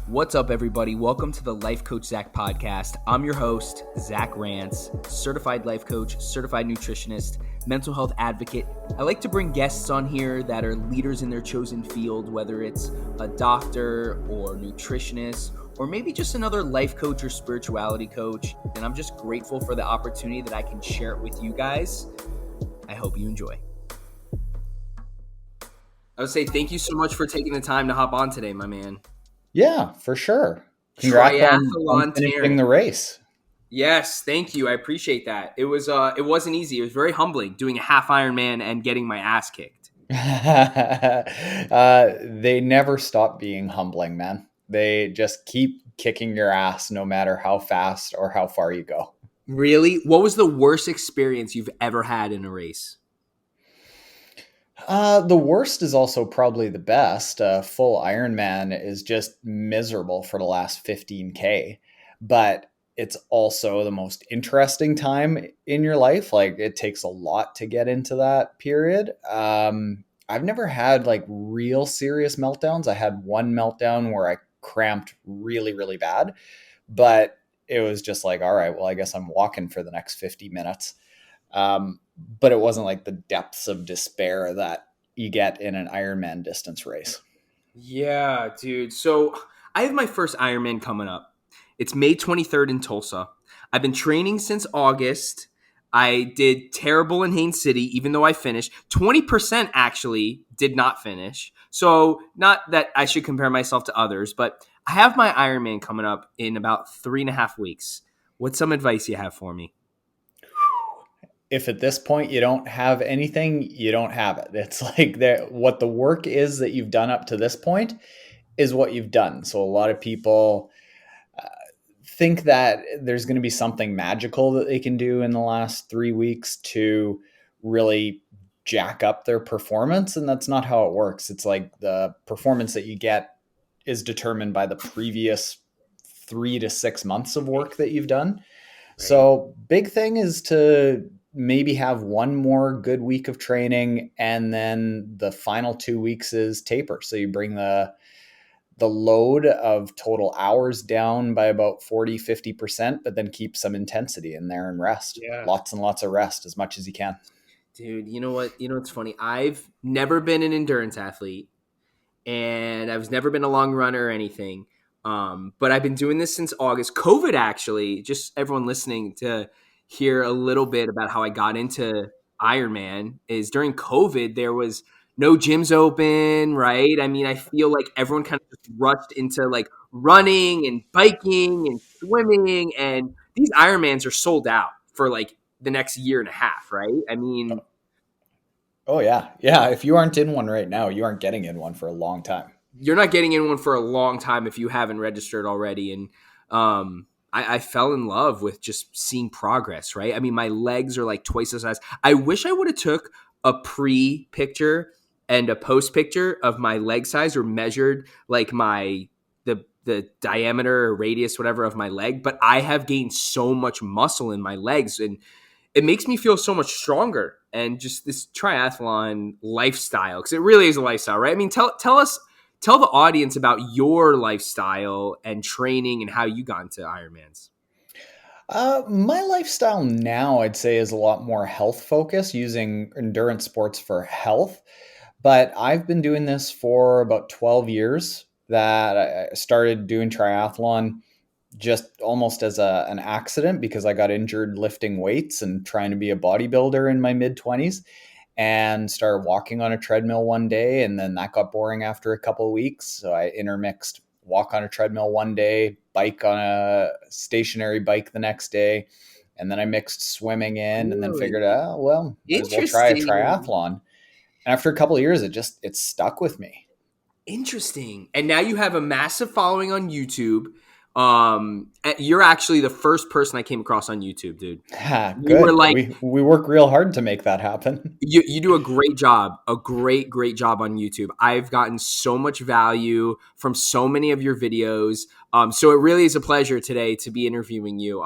What's up, everybody? Welcome to the Life Coach Zach podcast. I'm your host, Zach Rance, certified life coach, certified nutritionist, mental health advocate. I like to bring guests on here that are leaders in their chosen field, whether it's a doctor or nutritionist, or maybe just another life coach or spirituality coach. And I'm just grateful for the opportunity that I can share it with you guys. I hope you enjoy. I would say thank you so much for taking the time to hop on today, my man. Yeah, for sure. Congrats on finishing Taren. the race. Yes, thank you. I appreciate that. It wasn't easy. It was very humbling doing a half-Ironman and getting my ass kicked. They never stop being humbling, man. They just keep kicking your ass no matter how fast or how far you go. Really? What was the worst experience you've ever had in a race? The worst is also probably the best. Full Ironman is just miserable for the last 15K, but it's also the most interesting time in your life. Like, it takes a lot to get into that period. I've never had like real serious meltdowns. I had one meltdown where I cramped really, really bad, but it was just like, all right, well, I guess I'm walking for the next 50 minutes. But it wasn't like the depths of despair that you get in an Ironman distance race. Yeah, dude. So I have my first Ironman coming up. It's May 23rd in Tulsa. I've been training since August. I did terrible in Haines City, even though I finished. 20% actually did not finish. So not that I should compare myself to others, but I have my Ironman coming up in about 3.5 weeks. What's some advice you have for me? If at this point you don't have anything, you don't have it. It's like what the work is that you've done up to this point is what you've done. So a lot of people think that there's going to be something magical that they can do in the last 3 weeks to really jack up their performance. And that's not how it works. It's like the performance that you get is determined by the previous 3 to 6 months of work that you've done. Right. So big thing is to maybe have one more good week of training, and then the final 2 weeks is taper. So you bring the load of total hours down by about 40-50%, but then keep some intensity in there and rest. Yeah. Lots and lots of rest, as much as you can. Dude, you know what? You know what's funny? I've never been an endurance athlete, and I've never been a long runner or anything. But I've been doing this since August. COVID, actually, just everyone listening to hear a little bit about how I got into Ironman is during COVID, there was no gyms open, right? I mean, I feel like everyone kind of just rushed into like running and biking and swimming, and these Ironmans are sold out for like the next year and a half, right? I mean, oh yeah. Yeah. If you aren't in one right now, you aren't getting in one for a long time. You're not getting in one for a long time if you haven't registered already. And I fell in love with just seeing progress, right? I mean, my legs are like twice the size. I wish I would have took a pre-picture and a post picture of my leg size, or measured like the diameter or radius, whatever, of my leg. But I have gained so much muscle in my legs, and it makes me feel so much stronger. And just this triathlon lifestyle, because it really is a lifestyle, right? I mean, tell the audience about your lifestyle and training and how you got into Ironmans. My lifestyle now, I'd say, is a lot more health focused, using endurance sports for health. But I've been doing this for about 12 years. That I started doing triathlon just almost as an accident, because I got injured lifting weights and trying to be a bodybuilder in my mid-20s, and started walking on a treadmill one day, and then that got boring after a couple of weeks. So I intermixed walk on a treadmill one day, bike on a stationary bike the next day, and then I mixed swimming in, and then figured, well, might as well try a triathlon. And after a couple of years, it stuck with me. Interesting. And now you have a massive following on YouTube. You're actually the first person I came across on YouTube, dude. Good. Were like, we work real hard to make that happen. You do a great job, a great job on YouTube. I've gotten so much value from so many of your videos. So it really is a pleasure today to be interviewing you.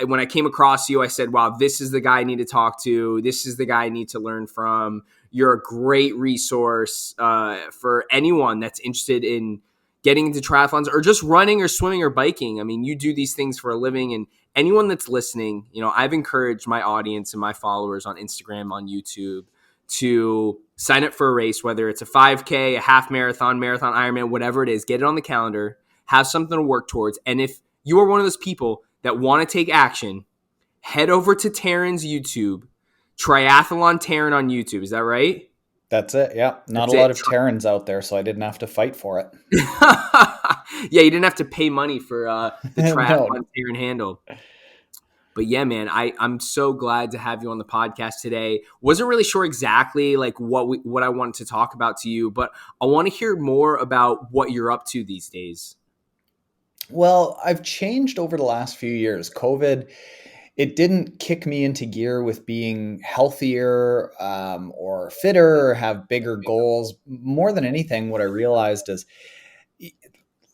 When I came across you, I said, wow, this is the guy I need to talk to. This is the guy I need to learn from. You're a great resource for anyone that's interested in getting into triathlons or just running or swimming or biking. I mean, you do these things for a living, and anyone that's listening, I've encouraged my audience and my followers on Instagram, on YouTube, to sign up for a race, whether it's a 5K, a half marathon, marathon, Ironman, whatever it is, get it on the calendar, have something to work towards. And if you are one of those people that want to take action, head over to Taren's YouTube, Triathlon Taren on YouTube. Is that right? That's it. Yeah. Not That's a lot it. of Terrans out there, so I didn't have to fight for it. Yeah, you didn't have to pay money for the No. Triathlon Taren handle. But yeah, man, I'm so glad to have you on the podcast today. Wasn't really sure exactly like what I wanted to talk about to you, but I want to hear more about what you're up to these days. Well, I've changed over the last few years. COVID, it didn't kick me into gear with being healthier or fitter or have bigger goals. More than anything, what I realized is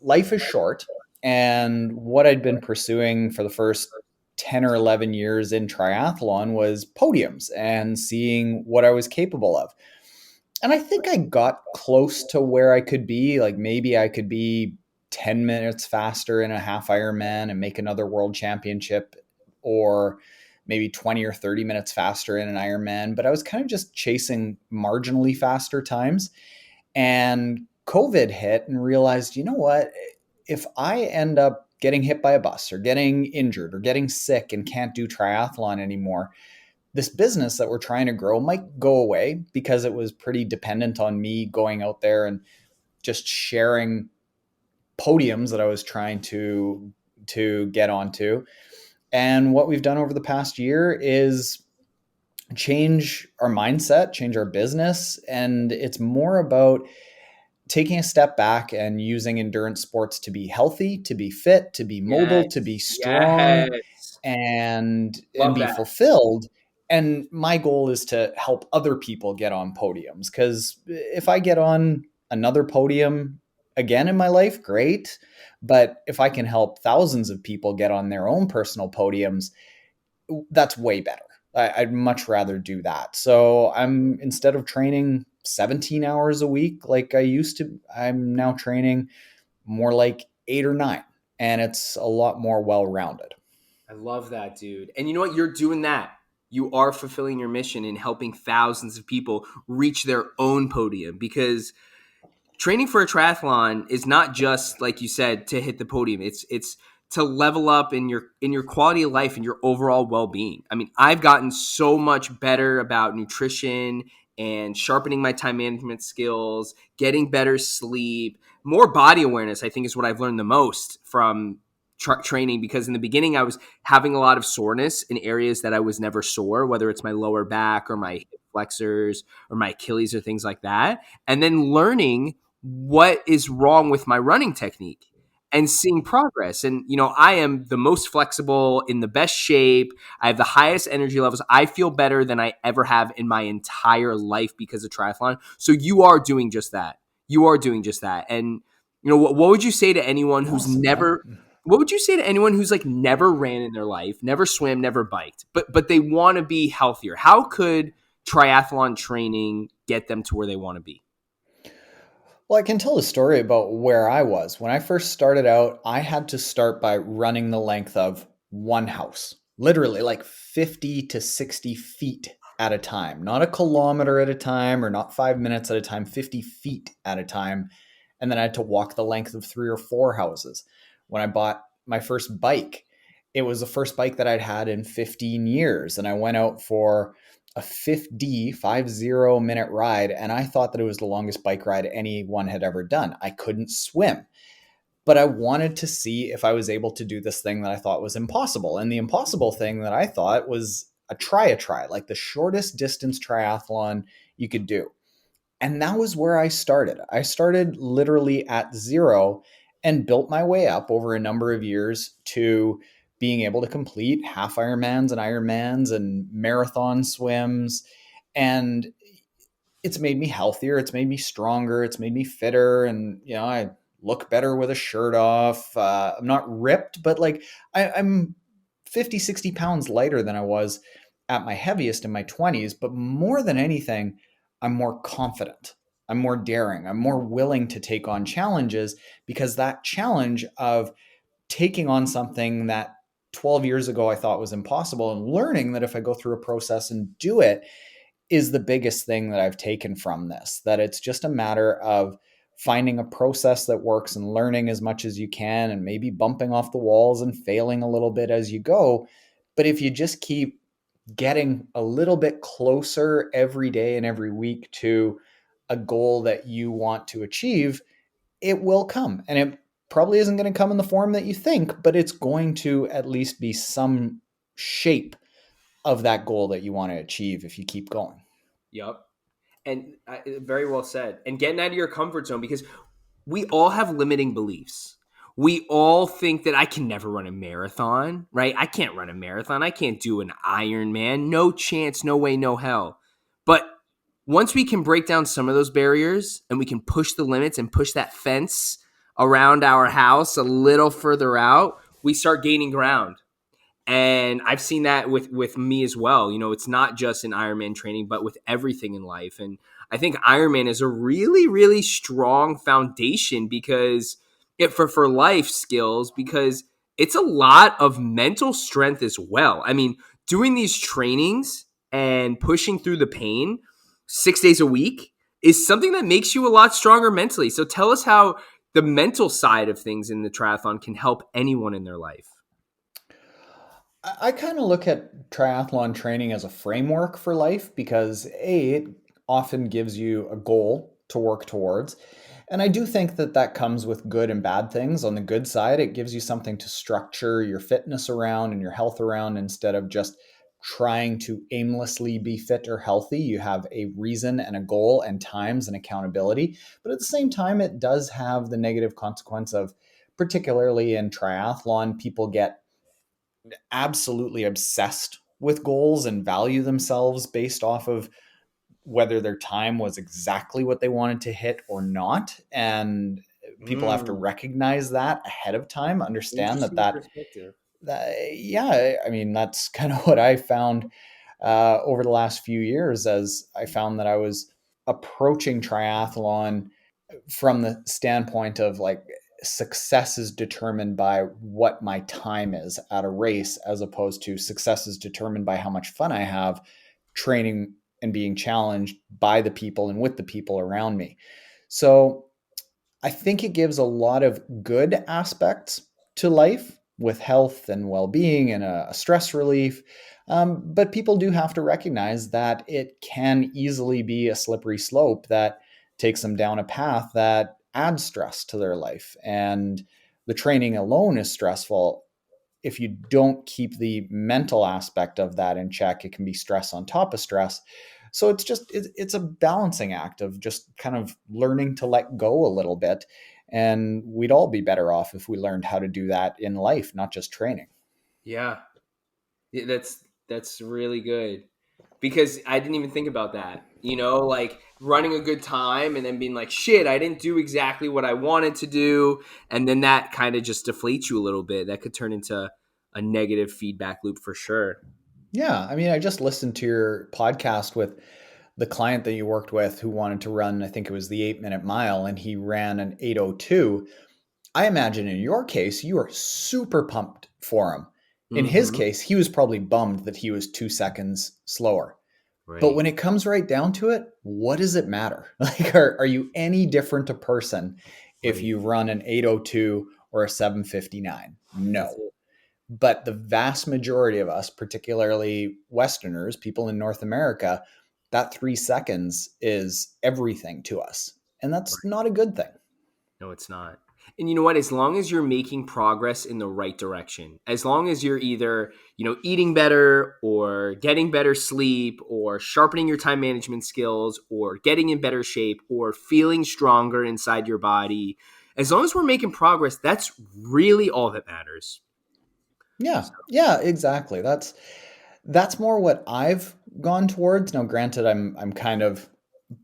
life is short. And what I'd been pursuing for the first 10 or 11 years in triathlon was podiums and seeing what I was capable of. And I think I got close to where I could be. Like maybe I could be 10 minutes faster in a half Ironman and make another world championship, or maybe 20 or 30 minutes faster in an Ironman. But I was kind of just chasing marginally faster times. And COVID hit and realized, you know what? If I end up getting hit by a bus or getting injured or getting sick and can't do triathlon anymore, this business that we're trying to grow might go away, because it was pretty dependent on me going out there and just sharing podiums that I was trying to get onto. And what we've done over the past year is change our mindset, change our business, and it's more about taking a step back and using endurance sports to be healthy, to be fit, to be mobile, to be Yes. strong, Yes. and Love be that. fulfilled. And my goal is to help other people get on podiums, because if I get on another podium again in my life, great. But if I can help thousands of people get on their own personal podiums, that's way better. I'd much rather do that. So I'm, instead of training 17 hours a week like I used to, I'm now training more like 8 or 9. And it's a lot more well rounded. I love that, dude. And you know what? You're doing that. You are fulfilling your mission and helping thousands of people reach their own podium, because training for a triathlon is not just, like you said, to hit the podium. It's to level up in your quality of life and your overall well-being. I mean, I've gotten so much better about nutrition and sharpening my time management skills, getting better sleep, more body awareness. I think is what I've learned the most from training, because in the beginning I was having a lot of soreness in areas that I was never sore, whether it's my lower back or my hip flexors or my Achilles or things like that. And then learning what is wrong with my running technique and seeing progress. And, I am the most flexible, in the best shape. I have the highest energy levels. I feel better than I ever have in my entire life because of triathlon. So you are doing just that. You are doing just that. And, what would you say to anyone who's Awesome, man. never, what would you say to anyone who's like never ran in their life, never swam, never biked, but they want to be healthier? How could triathlon training get them to where they want to be? Well, I can tell a story about where I was. When I first started out, I had to start by running the length of one house, literally like 50 to 60 feet at a time, not a kilometer at a time or not 5 minutes at a time, 50 feet at a time. And then I had to walk the length of 3 or 4 houses. When I bought my first bike, it was the first bike that I'd had in 15 years. And I went out for a 50 minute ride, and I thought that it was the longest bike ride anyone had ever done. I couldn't swim, but I wanted to see if I was able to do this thing that I thought was impossible. And the impossible thing that I thought was a try, like the shortest distance triathlon you could do. And that was where I started. I started literally at zero and built my way up over a number of years to being able to complete half Ironmans and Ironmans and marathon swims. And it's made me healthier. It's made me stronger. It's made me fitter. And, I look better with a shirt off. I'm not ripped, but like I'm 50, 60 pounds lighter than I was at my heaviest in my 20s. But more than anything, I'm more confident. I'm more daring, I'm more willing to take on challenges, because that challenge of taking on something that 12 years ago I thought was impossible, and learning that if I go through a process and do it, is the biggest thing that I've taken from this. That it's just a matter of finding a process that works and learning as much as you can, and maybe bumping off the walls and failing a little bit as you go. But if you just keep getting a little bit closer every day and every week to a goal that you want to achieve, it will come. And it probably isn't going to come in the form that you think, but it's going to at least be some shape of that goal that you want to achieve if you keep going. Yep. And very well said. And getting out of your comfort zone, because we all have limiting beliefs. We all think that I can never run a marathon, right? I can't run a marathon. I can't do an Ironman. No chance, no way, no hell. But once we can break down some of those barriers and we can push the limits and push that fence around our house a little further out, we start gaining ground. And I've seen that with me as well. You know, it's not just in Ironman training, but with everything in life. And I think Ironman is a really, really strong foundation because for life skills, because it's a lot of mental strength as well. I mean, doing these trainings and pushing through the pain 6 days a week is something that makes you a lot stronger mentally. So tell us how the mental side of things in the triathlon can help anyone in their life. I kind of look at triathlon training as a framework for life, because it often gives you a goal to work towards. And I do think that that comes with good and bad things. On the good side, it gives you something to structure your fitness around and your health around, instead of just trying to aimlessly be fit or healthy. You have a reason and a goal and times and accountability. But at the same time, it does have the negative consequence of, particularly in triathlon, people get absolutely obsessed with goals and value themselves based off of whether their time was exactly what they wanted to hit or not. And people have to Mm, recognize that ahead of time, understand that interesting perspective. yeah, I mean, that's kind of what I found over the last few years, as I found that I was approaching triathlon from the standpoint of like, success is determined by what my time is at a race, as opposed to success is determined by how much fun I have training and being challenged by the people and with the people around me. So I think it gives a lot of good aspects to life with health and well-being and a stress relief. But people do have to recognize that it can easily be a slippery slope that takes them down a path that adds stress to their life. And the training alone is stressful. If you don't keep the mental aspect of that in check, it can be stress on top of stress. So it's a balancing act of just kind of learning to let go a little bit. And we'd all be better off if we learned how to do that in life, not just training. Yeah. That's really good because I didn't even think about that. You know, like running a good time and then being like, shit, I didn't do exactly what I wanted to do. And then that kind of just deflates you a little bit. That could turn into a negative feedback loop for sure. Yeah. I mean, I just listened to your podcast with the client that you worked with who wanted to run, I think it was the 8 minute mile, and he ran an 8:02. I imagine in your case, you are super pumped for him. In his Mm-hmm. case, he was probably bummed that he was 2 seconds slower. But Right. when it comes right down to it, what does it matter? Like, are you any different a person if Right. you run an 8:02 or a 7:59? That's No. it. But the vast majority of us, particularly Westerners, people in North America, that 3 seconds is everything to us. And that's Right. not a good thing. No, it's not. And you know what? As long as you're making progress in the right direction, as long as you're either, you know, eating better or getting better sleep or sharpening your time management skills or getting in better shape or feeling stronger inside your body, as long as we're making progress, that's really all that matters. Yeah. So, Yeah, exactly. That's more what I've gone towards. Now, granted, I'm kind of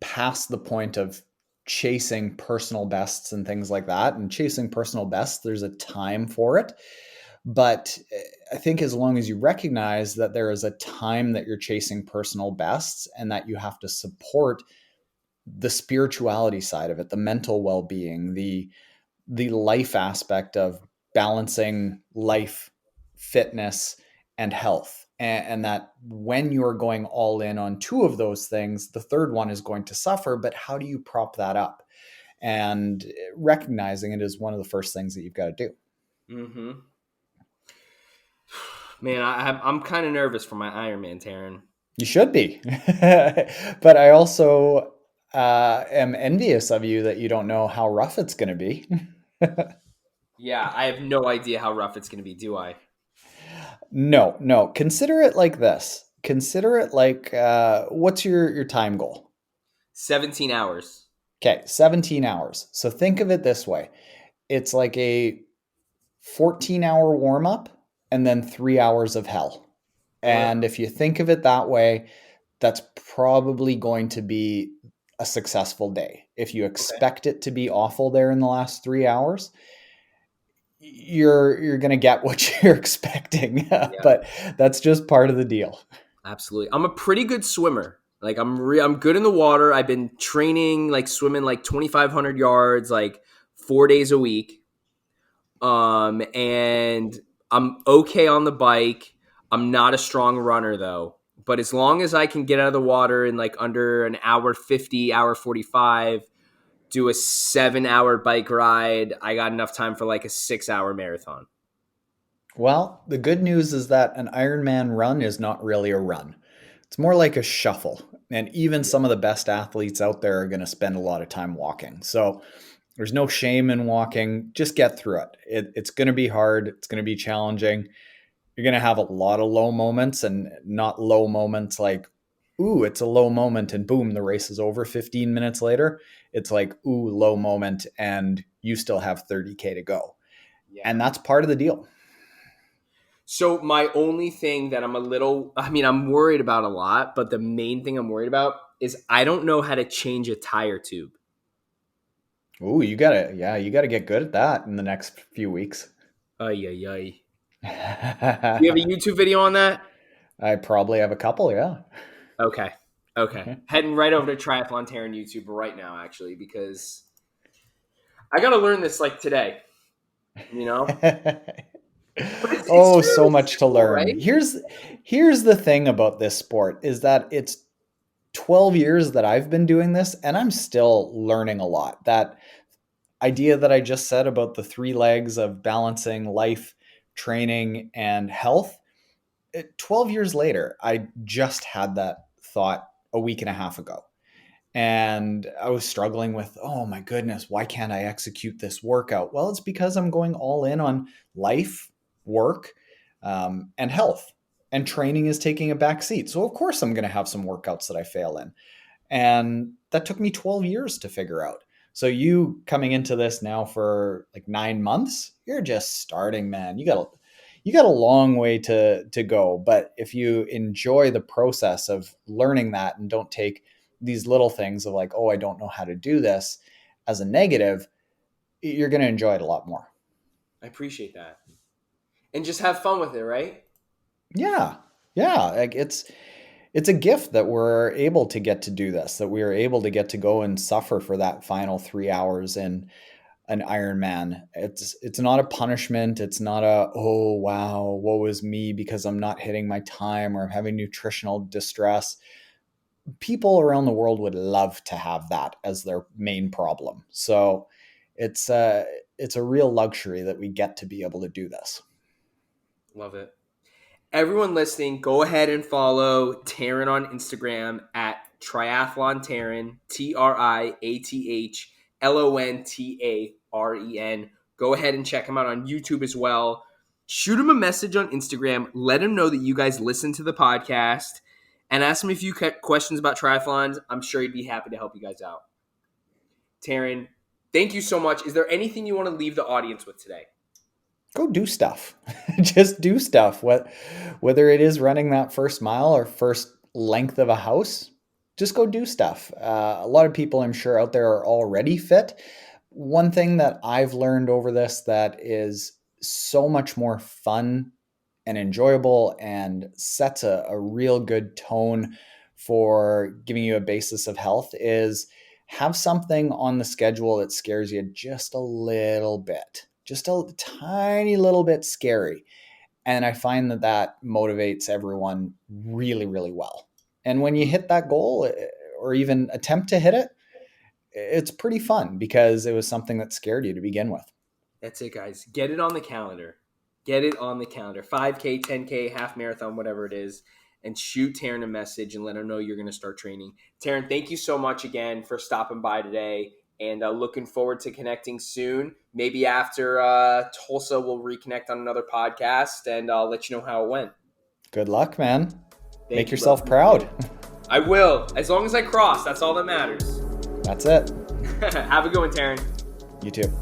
past the point of chasing personal bests and things like that. And chasing personal bests, there's a time for it. But I think as long as you recognize that there is a time that you're chasing personal bests, and that you have to support the spirituality side of it, the mental well-being, the life aspect of balancing life, fitness, and health. And that when you're going all in on two of those things, the third one is going to suffer. But how do you prop that up? And recognizing it is one of the first things that you've got to do. Mm-hmm. Man, I'm kind of nervous for my Ironman, Taren. You should be. But I also am envious of you that you don't know how rough it's going to be. Yeah, I have no idea how rough it's going to be, do I? No, no. Consider it like this. Consider it like what's your time goal? 17 hours. Okay, 17 hours. So think of it this way. It's like a 14-hour warm up and then 3 hours of hell. Ugh. And if you think of it that way, that's probably going to be a successful day. If you Okay. expect it to be awful there in the last 3 hours, you're going to get what you're expecting. Yeah, But that's just part of the deal. absolutely. I'm a pretty good swimmer. Like I'm good in the water. I've been training like swimming like 2,500 yards like 4 days a week. And I'm okay on the bike. I'm not a strong runner though. But as long as I can get out of the water in like under an hour 50, hour 45, do a 7-hour bike ride, I got enough time for like a 6-hour marathon. Well, the good news is that an Ironman run is not really a run. It's more like a shuffle. And even some of the best athletes out there are going to spend a lot of time walking. So there's no shame in walking. Just get through it. It's going to be hard. It's going to be challenging. You're going to have a lot of low moments, and not low moments like, ooh, it's a low moment and boom, the race is over 15 minutes later. It's like, ooh, low moment and you still have 30K to go. Yeah. And that's part of the deal. So my only thing that I'm worried about a lot, but the main thing I'm worried about is I don't know how to change a tire tube. Ooh, you gotta get good at that in the next few weeks. Ay, ay, ay. Do you have a I YouTube video on that? probably have a couple, yeah. Okay. Okay. Heading right over to Triathlon Taren YouTube right now, actually, because I got to learn this like today, you know? But it's Oh, fairly so much to simple, learn. right? Here's the thing about this sport is that it's 12 years that I've been doing this and I'm still learning a lot. That idea that I just said about the three legs of balancing life, training, and health, 12 years later, I just had that thought a week and a half ago. And I was struggling with, oh my goodness, why can't I execute this workout? Well, it's because I'm going all in on life, work, and health. And training is taking a back seat. So, of course, I'm going to have some workouts that I fail in. And that took me 12 years to figure out. So you coming into this now for like 9 months, you're just starting, man. You got a long way to go. But if you enjoy the process of learning that and don't take these little things of like, oh, I don't know how to do this as a negative, you're going to enjoy it a lot more. I appreciate that. And just have fun with it, right? Yeah. Yeah. Like it's a gift that we're able to get to do this, that we are able to get to go and suffer for that final 3 hours in an Ironman. It's not a punishment. It's not a, oh wow, woe is me because I'm not hitting my time or I'm having nutritional distress. People around the world would love to have that as their main problem. So it's a real luxury that we get to be able to do this. Love it. Everyone listening, go ahead and follow Taren on Instagram at Triathlon Taren, TriathlonTaren. Go ahead and check him out on YouTube as well. Shoot him a message on Instagram. Let him know that you guys listen to the podcast and ask him a few questions about triathlons. I'm sure he'd be happy to help you guys out. Taren, thank you so much. Is there anything you want to leave the audience with today? Go do stuff. Just do stuff. Whether it is running that first mile or first length of a house, just go do stuff. A lot of people, I'm sure, out there are already fit. One thing that I've learned over this that is so much more fun and enjoyable and sets a real good tone for giving you a basis of health is have something on the schedule that scares you just a little bit, just a tiny little bit scary. And I find that that motivates everyone really, really well. And when you hit that goal or even attempt to hit it, it's pretty fun because it was something that scared you to begin with. That's it, guys. Get it on the calendar. Get it on the calendar. 5K, 10K, half marathon, whatever it is. And shoot Taren a message and let her know you're going to start training. Taren, thank you so much again for stopping by today. And looking forward to connecting soon. Maybe after Tulsa, we'll reconnect on another podcast, and I'll let you know how it went. Good luck, man. Make You, yourself bro. proud. I will. As long as I cross, that's all that matters. That's it. Have a good one, Taren. You too.